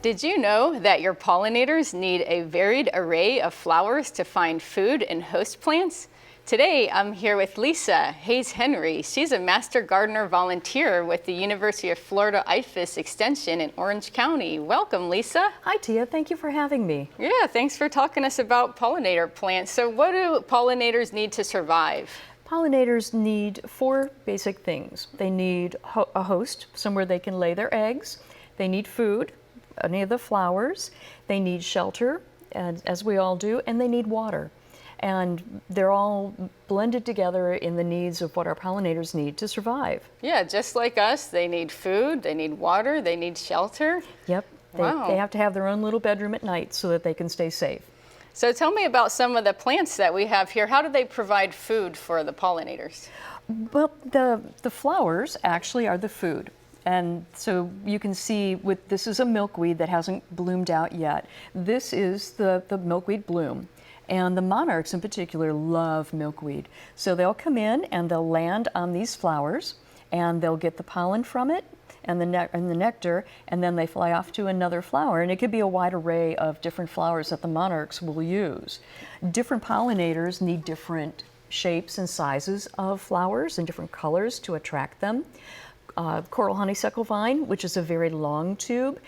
Did you know that your pollinators need a varied array of flowers to find food and host plants? Today, I'm here with Lisa Hayes-Henry. She's a Master Gardener volunteer with the University of Florida IFAS Extension in Orange County. Welcome, Lisa. Hi, Tia. Thank you for having me. Yeah, thanks for talking to us about pollinator plants. So what do pollinators need to survive? Pollinators need four basic things. They need a host, somewhere they can lay their eggs. They need food, any of the flowers. They need shelter, as we all do, and they need water. And they're all blended together in the needs of what our pollinators need to survive. Yeah, just like us, they need food, they need water, they need shelter. Yep. Wow. They have to have their own little bedroom at night so that they can stay safe. So tell me about some of the plants that we have here. How do they provide food for the pollinators? Well, the flowers actually are the food. And so you can see this is a milkweed that hasn't bloomed out yet. This is the milkweed bloom. And the monarchs in particular love milkweed. So they'll come in and they'll land on these flowers and they'll get the pollen from it and the nectar, and then they fly off to another flower. And it could be a wide array of different flowers that the monarchs will use. Different pollinators need different shapes and sizes of flowers and different colors to attract them. Coral honeysuckle vine, which is a very long tube,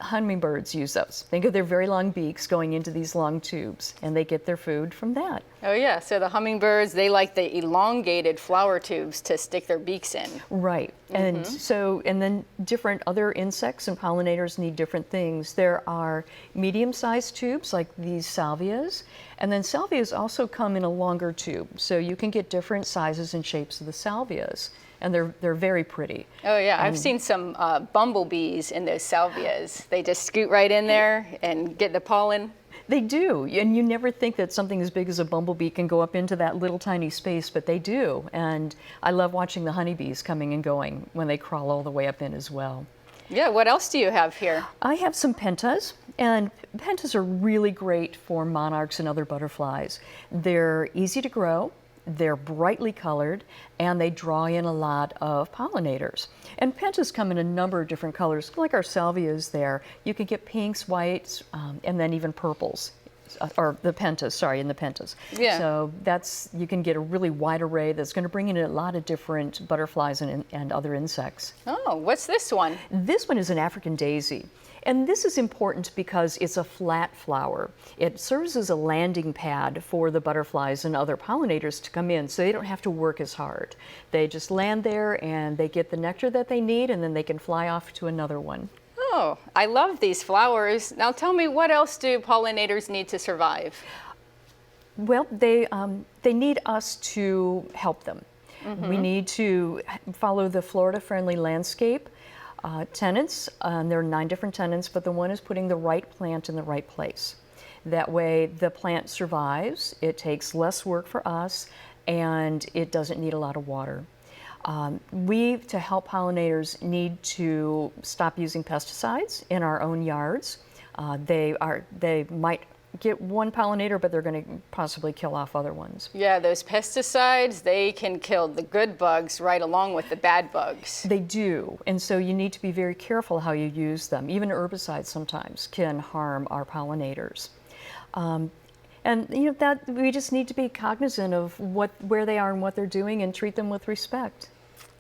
hummingbirds use those. Think of their very long beaks going into these long tubes, and they get their food from that. Oh yeah, so the hummingbirds, they like the elongated flower tubes to stick their beaks in. Right, and then different other insects and pollinators need different things. There are medium-sized tubes like these salvias, and then salvias also come in a longer tube, so you can get different sizes and shapes of the salvias. And they're very pretty. Oh yeah, I've seen some bumblebees in those salvias. They just scoot right in there and get the pollen. They do, and you never think that something as big as a bumblebee can go up into that little tiny space, but they do. And I love watching the honeybees coming and going when they crawl all the way up in as well. Yeah, what else do you have here? I have some pentas, and pentas are really great for monarchs and other butterflies. They're easy to grow. They're brightly colored, and they draw in a lot of pollinators. And pentas come in a number of different colors, like our salvias there. You can get pinks, whites, and then even purples, or the pentas, in the pentas. Yeah. So you can get a really wide array that's going to bring in a lot of different butterflies and other insects. Oh, what's this one? This one is an African daisy. And this is important because it's a flat flower. It serves as a landing pad for the butterflies and other pollinators to come in, so they don't have to work as hard. They just land there and they get the nectar that they need, and then they can fly off to another one. Oh, I love these flowers. Now tell me, what else do pollinators need to survive? Well, they need us to help them. We need to follow the Florida-friendly landscape tenants, and there are 9 different tenants, but the one is putting the right plant in the right place. That way the plant survives, it takes less work for us, and it doesn't need a lot of water. We, to help pollinators, need to stop using pesticides in our own yards. They might get one pollinator, but they're going to possibly kill off other ones. Yeah, those pesticides, they can kill the good bugs right along with the bad bugs. They do, and so you need to be very careful how you use them. Even herbicides sometimes can harm our pollinators. And that we just need to be cognizant of where they are and what they're doing and treat them with respect.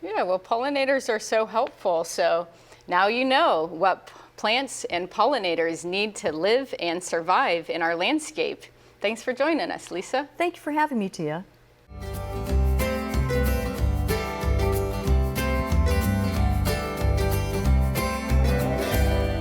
Yeah, well, pollinators are so helpful, so now you know what plants and pollinators need to live and survive in our landscape. Thanks for joining us, Lisa. Thank you for having me, Tia.